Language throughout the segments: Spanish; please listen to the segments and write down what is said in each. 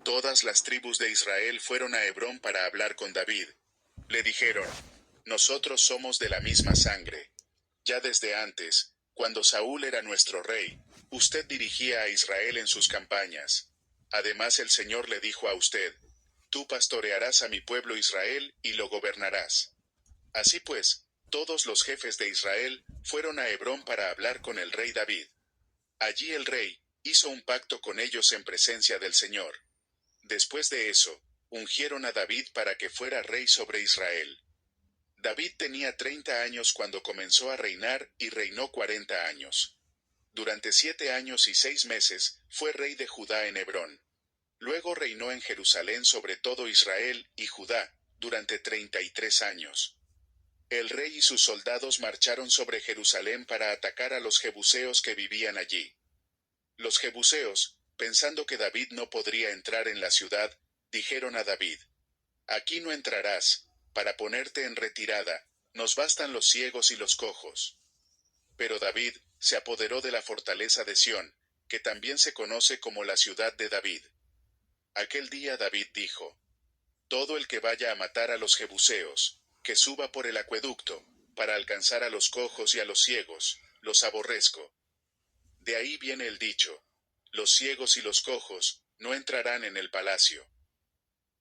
Todas las tribus de Israel fueron a Hebrón para hablar con David. Le dijeron: nosotros somos de la misma sangre. Ya desde antes, cuando Saúl era nuestro rey, usted dirigía a Israel en sus campañas. Además el Señor le dijo a usted: tú pastorearás a mi pueblo Israel y lo gobernarás. Así pues, todos los jefes de Israel fueron a Hebrón para hablar con el rey David. Allí el rey hizo un pacto con ellos en presencia del Señor. Después de eso, ungieron a David para que fuera rey sobre Israel. David tenía 30 años cuando comenzó a reinar y reinó 40 años. Durante 7 años y 6 meses fue rey de Judá en Hebrón. Luego reinó en Jerusalén sobre todo Israel y Judá, durante 33 años. El rey y sus soldados marcharon sobre Jerusalén para atacar a los jebuseos que vivían allí. Los jebuseos, pensando que David no podría entrar en la ciudad, dijeron a David: aquí no entrarás, para ponerte en retirada, nos bastan los ciegos y los cojos. Pero David se apoderó de la fortaleza de Sión, que también se conoce como la ciudad de David. Aquel día David dijo: todo el que vaya a matar a los jebuseos, que suba por el acueducto, para alcanzar a los cojos y a los ciegos, los aborrezco. De ahí viene el dicho: los ciegos y los cojos no entrarán en el palacio.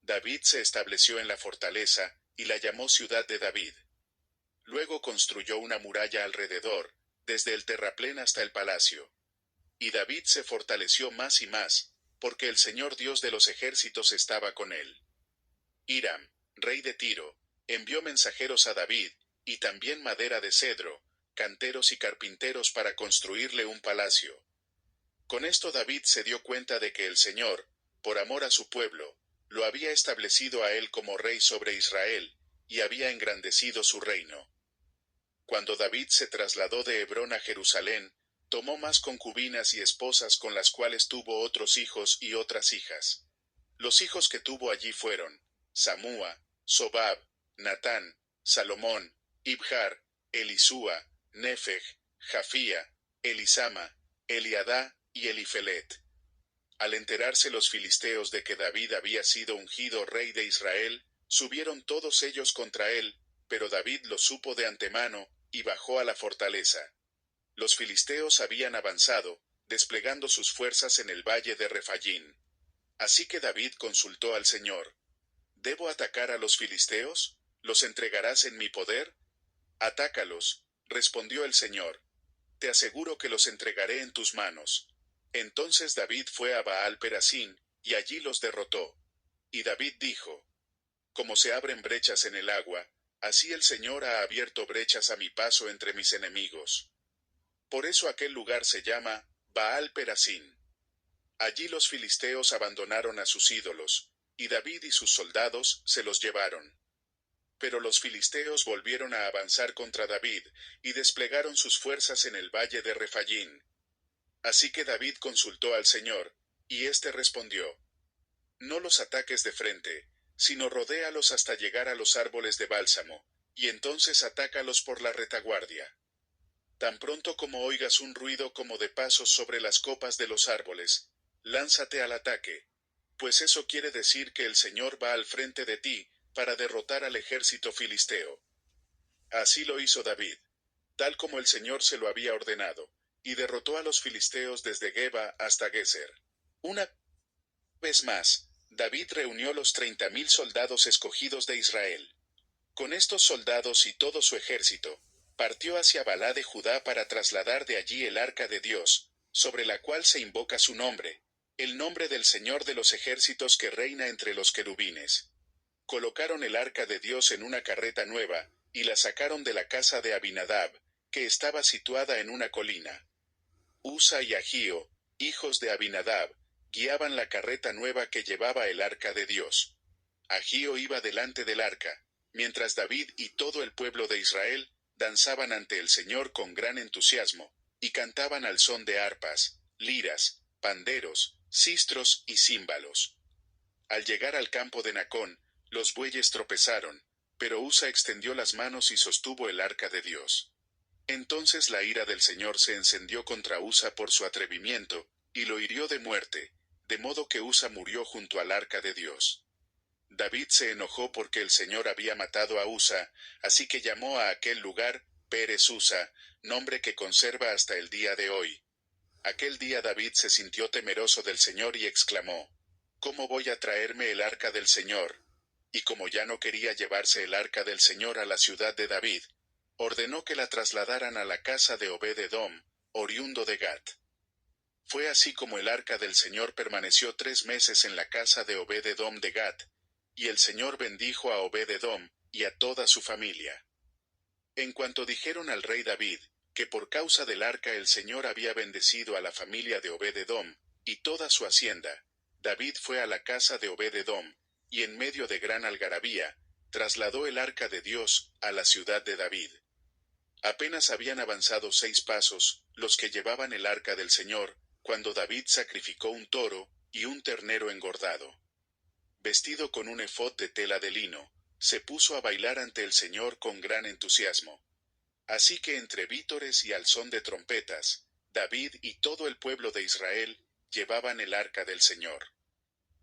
David se estableció en la fortaleza, y la llamó Ciudad de David. Luego construyó una muralla alrededor, desde el terraplén hasta el palacio. Y David se fortaleció más y más, porque el Señor Dios de los ejércitos estaba con él. Hiram, rey de Tiro, envió mensajeros a David, y también madera de cedro, canteros y carpinteros para construirle un palacio. Con esto David se dio cuenta de que el Señor, por amor a su pueblo, lo había establecido a él como rey sobre Israel, y había engrandecido su reino. Cuando David se trasladó de Hebrón a Jerusalén, tomó más concubinas y esposas con las cuales tuvo otros hijos y otras hijas. Los hijos que tuvo allí fueron Samúa, Sobab, Natán, Salomón, Ibjar, Elisúa, Nefeg, Jafía, Elisama, Eliadá y Elifelet. Al enterarse los filisteos de que David había sido ungido rey de Israel, subieron todos ellos contra él, pero David lo supo de antemano, y bajó a la fortaleza. Los filisteos habían avanzado, desplegando sus fuerzas en el valle de Refayín. Así que David consultó al Señor: ¿debo atacar a los filisteos? ¿Los entregarás en mi poder? Atácalos, respondió el Señor. Te aseguro que los entregaré en tus manos. Entonces David fue a Baal-Perasín, y allí los derrotó. Y David dijo: como se abren brechas en el agua, así el Señor ha abierto brechas a mi paso entre mis enemigos. Por eso aquel lugar se llama Baal-Perasín. Allí los filisteos abandonaron a sus ídolos, y David y sus soldados se los llevaron. Pero los filisteos volvieron a avanzar contra David, y desplegaron sus fuerzas en el valle de Refayín. Así que David consultó al Señor, y éste respondió: no los ataques de frente, sino rodéalos hasta llegar a los árboles de bálsamo, y entonces atácalos por la retaguardia. Tan pronto como oigas un ruido como de pasos sobre las copas de los árboles, lánzate al ataque, pues eso quiere decir que el Señor va al frente de ti, para derrotar al ejército filisteo. Así lo hizo David, tal como el Señor se lo había ordenado, y derrotó a los filisteos desde Geba hasta Geser. Una vez más, David reunió los 30.000 soldados escogidos de Israel. Con estos soldados y todo su ejército, partió hacia Balá de Judá para trasladar de allí el arca de Dios, sobre la cual se invoca su nombre, el nombre del Señor de los ejércitos que reina entre los querubines. Colocaron el arca de Dios en una carreta nueva, y la sacaron de la casa de Abinadab, que estaba situada en una colina. Usa y Agío, hijos de Abinadab, guiaban la carreta nueva que llevaba el arca de Dios. Agío iba delante del arca, mientras David y todo el pueblo de Israel danzaban ante el Señor con gran entusiasmo, y cantaban al son de arpas, liras, panderos, sistros y címbalos. Al llegar al campo de Nacón, los bueyes tropezaron, pero Usa extendió las manos y sostuvo el arca de Dios. Entonces la ira del Señor se encendió contra Usa por su atrevimiento, y lo hirió de muerte, de modo que Usa murió junto al arca de Dios. David se enojó porque el Señor había matado a Usa, así que llamó a aquel lugar Pérez Usa, nombre que conserva hasta el día de hoy. Aquel día David se sintió temeroso del Señor y exclamó: ¿Cómo voy a traerme el arca del Señor? Y como ya no quería llevarse el arca del Señor a la ciudad de David, ordenó que la trasladaran a la casa de Obed-edom, oriundo de Gat. Fue así como el arca del Señor permaneció 3 meses en la casa de Obed-edom de Gat, y el Señor bendijo a Obed-edom y a toda su familia. En cuanto dijeron al rey David, que por causa del arca el Señor había bendecido a la familia de Obed-edom, y toda su hacienda, David fue a la casa de Obed-edom, y en medio de gran algarabía, trasladó el arca de Dios a la ciudad de David. Apenas habían avanzado 6 pasos, los que llevaban el arca del Señor, cuando David sacrificó un toro y un ternero engordado. Vestido con un efod de tela de lino, se puso a bailar ante el Señor con gran entusiasmo. Así que entre vítores y al son de trompetas, David y todo el pueblo de Israel llevaban el arca del Señor.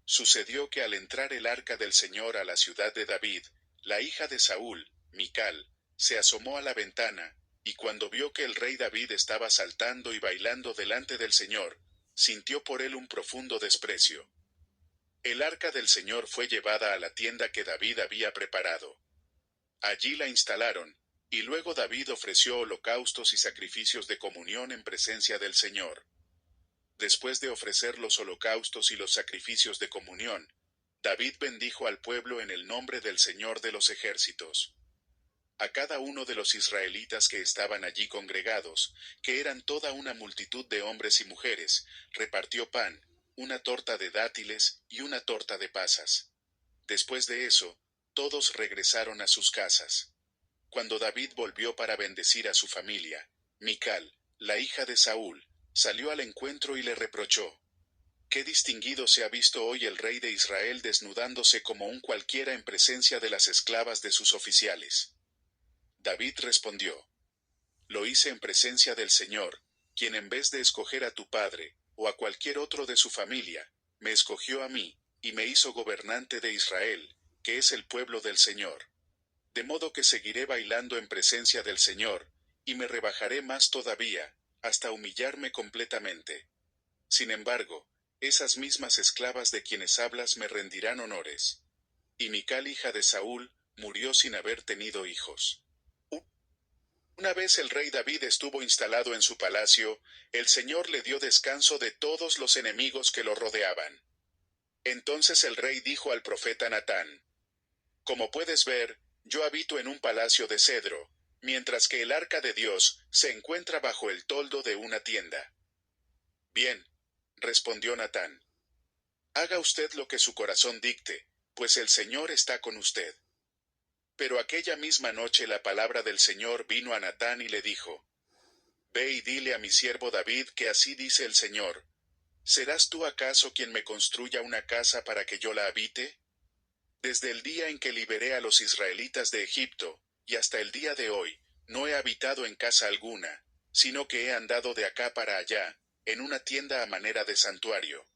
Sucedió que al entrar el arca del Señor a la ciudad de David, la hija de Saúl, Mical, se asomó a la ventana, y cuando vio que el rey David estaba saltando y bailando delante del Señor, sintió por él un profundo desprecio. El arca del Señor fue llevada a la tienda que David había preparado. Allí la instalaron, y luego David ofreció holocaustos y sacrificios de comunión en presencia del Señor. Después de ofrecer los holocaustos y los sacrificios de comunión, David bendijo al pueblo en el nombre del Señor de los ejércitos. A cada uno de los israelitas que estaban allí congregados, que eran toda una multitud de hombres y mujeres, repartió pan, una torta de dátiles y una torta de pasas. Después de eso, todos regresaron a sus casas. Cuando David volvió para bendecir a su familia, Mical, la hija de Saúl, salió al encuentro y le reprochó: «Qué distinguido se ha visto hoy el rey de Israel desnudándose como un cualquiera en presencia de las esclavas de sus oficiales». David respondió: «Lo hice en presencia del Señor, quien en vez de escoger a tu padre, o a cualquier otro de su familia, me escogió a mí, y me hizo gobernante de Israel, que es el pueblo del Señor. De modo que seguiré bailando en presencia del Señor, y me rebajaré más todavía, hasta humillarme completamente. Sin embargo, esas mismas esclavas de quienes hablas me rendirán honores». Y Mical, hija de Saúl, murió sin haber tenido hijos. Una vez el rey David estuvo instalado en su palacio, el Señor le dio descanso de todos los enemigos que lo rodeaban. Entonces el rey dijo al profeta Natán: «Como puedes ver, yo habito en un palacio de cedro, mientras que el arca de Dios se encuentra bajo el toldo de una tienda». «Bien», respondió Natán. «Haga usted lo que su corazón dicte, pues el Señor está con usted». Pero aquella misma noche la palabra del Señor vino a Natán y le dijo: «Ve y dile a mi siervo David que así dice el Señor: ¿serás tú acaso quien me construya una casa para que yo la habite? Desde el día en que liberé a los israelitas de Egipto, y hasta el día de hoy, no he habitado en casa alguna, sino que he andado de acá para allá, en una tienda a manera de santuario.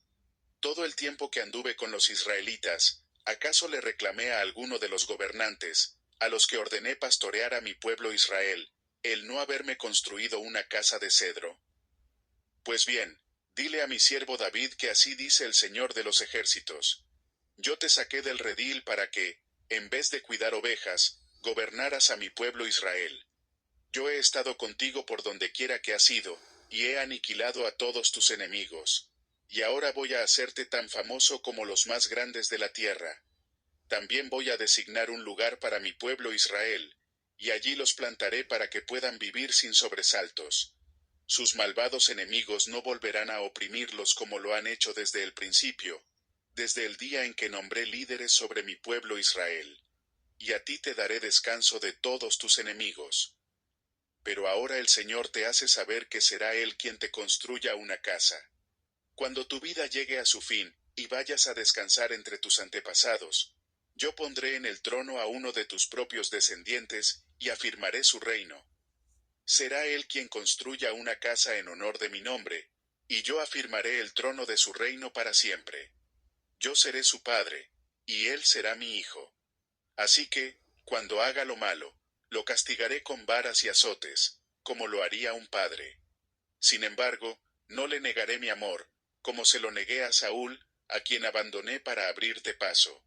Todo el tiempo que anduve con los israelitas, ¿acaso le reclamé a alguno de los gobernantes, a los que ordené pastorear a mi pueblo Israel, el no haberme construido una casa de cedro? Pues bien, dile a mi siervo David que así dice el Señor de los ejércitos: yo te saqué del redil para que, en vez de cuidar ovejas, gobernaras a mi pueblo Israel. Yo he estado contigo por donde quiera que has ido, y he aniquilado a todos tus enemigos. Y ahora voy a hacerte tan famoso como los más grandes de la tierra. También voy a designar un lugar para mi pueblo Israel, y allí los plantaré para que puedan vivir sin sobresaltos. Sus malvados enemigos no volverán a oprimirlos como lo han hecho desde el principio, desde el día en que nombré líderes sobre mi pueblo Israel. Y a ti te daré descanso de todos tus enemigos. Pero ahora el Señor te hace saber que será Él quien te construya una casa. Cuando tu vida llegue a su fin, y vayas a descansar entre tus antepasados, yo pondré en el trono a uno de tus propios descendientes, y afirmaré su reino. Será Él quien construya una casa en honor de mi nombre, y yo afirmaré el trono de su reino para siempre. Yo seré su padre, y él será mi hijo. Así que, cuando haga lo malo, lo castigaré con varas y azotes, como lo haría un padre. Sin embargo, no le negaré mi amor, como se lo negué a Saúl, a quien abandoné para abrirte paso.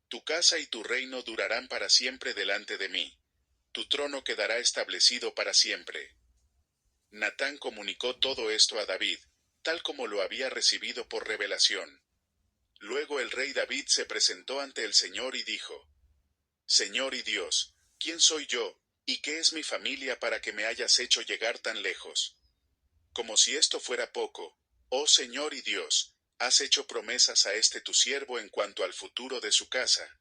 Tu casa y tu reino durarán para siempre delante de mí. Tu trono quedará establecido para siempre. Natán comunicó todo esto a David, tal como lo había recibido por revelación. Luego el rey David se presentó ante el Señor y dijo: Señor y Dios, ¿quién soy yo, y qué es mi familia para que me hayas hecho llegar tan lejos? Como si esto fuera poco, oh Señor y Dios, has hecho promesas a este tu siervo en cuanto al futuro de su casa.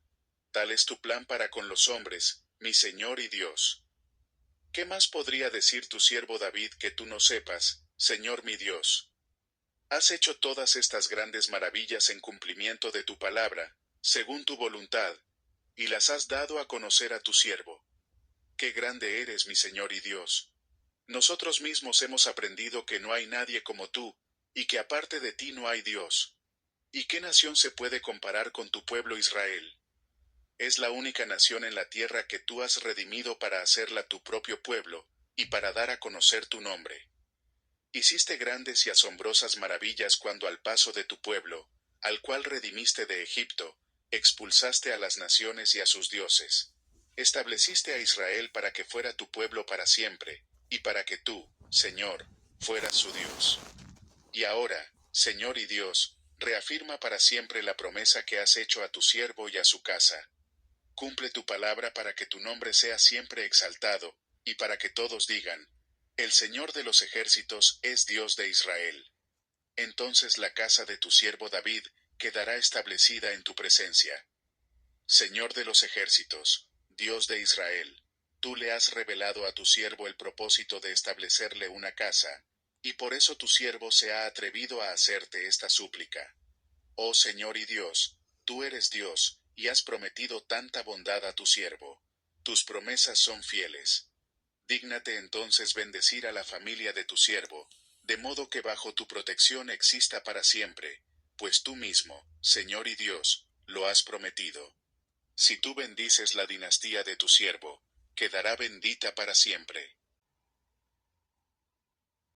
Tal es tu plan para con los hombres, mi Señor y Dios. ¿Qué más podría decir tu siervo David que tú no sepas, Señor mi Dios? Has hecho todas estas grandes maravillas en cumplimiento de tu palabra, según tu voluntad, y las has dado a conocer a tu siervo. Qué grande eres, mi Señor y Dios. Nosotros mismos hemos aprendido que no hay nadie como tú, y que aparte de ti no hay Dios. ¿Y qué nación se puede comparar con tu pueblo Israel? Es la única nación en la tierra que tú has redimido para hacerla tu propio pueblo, y para dar a conocer tu nombre. Hiciste grandes y asombrosas maravillas cuando al paso de tu pueblo, al cual redimiste de Egipto, expulsaste a las naciones y a sus dioses. Estableciste a Israel para que fuera tu pueblo para siempre, y para que tú, Señor, fueras su Dios. Y ahora, Señor y Dios, reafirma para siempre la promesa que has hecho a tu siervo y a su casa. Cumple tu palabra para que tu nombre sea siempre exaltado, y para que todos digan: El Señor de los ejércitos es Dios de Israel. Entonces la casa de tu siervo David quedará establecida en tu presencia. Señor de los ejércitos, Dios de Israel, tú le has revelado a tu siervo el propósito de establecerle una casa, y por eso tu siervo se ha atrevido a hacerte esta súplica. Oh Señor y Dios, tú eres Dios, y has prometido tanta bondad a tu siervo. Tus promesas son fieles. Dígnate entonces bendecir a la familia de tu siervo, de modo que bajo tu protección exista para siempre, pues tú mismo, Señor y Dios, lo has prometido. Si tú bendices la dinastía de tu siervo, quedará bendita para siempre.